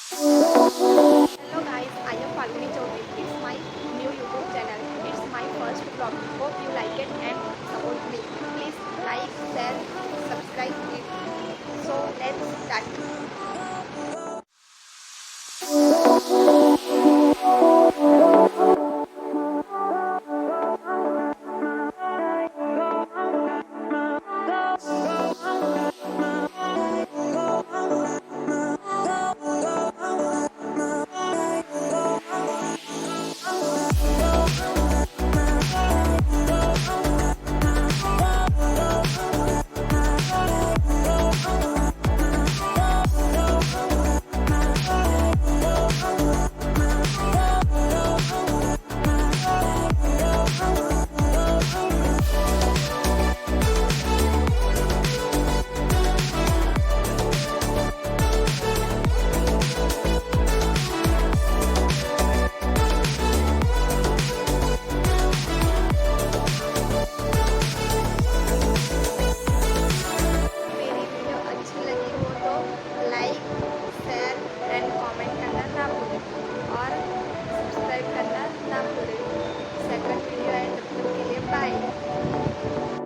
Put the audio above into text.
Hello guys, I am Falguni Chaudhary. It's my new YouTube channel. It's my first vlog. Hope you like it and support me. Please like, share, subscribe it. So let's start.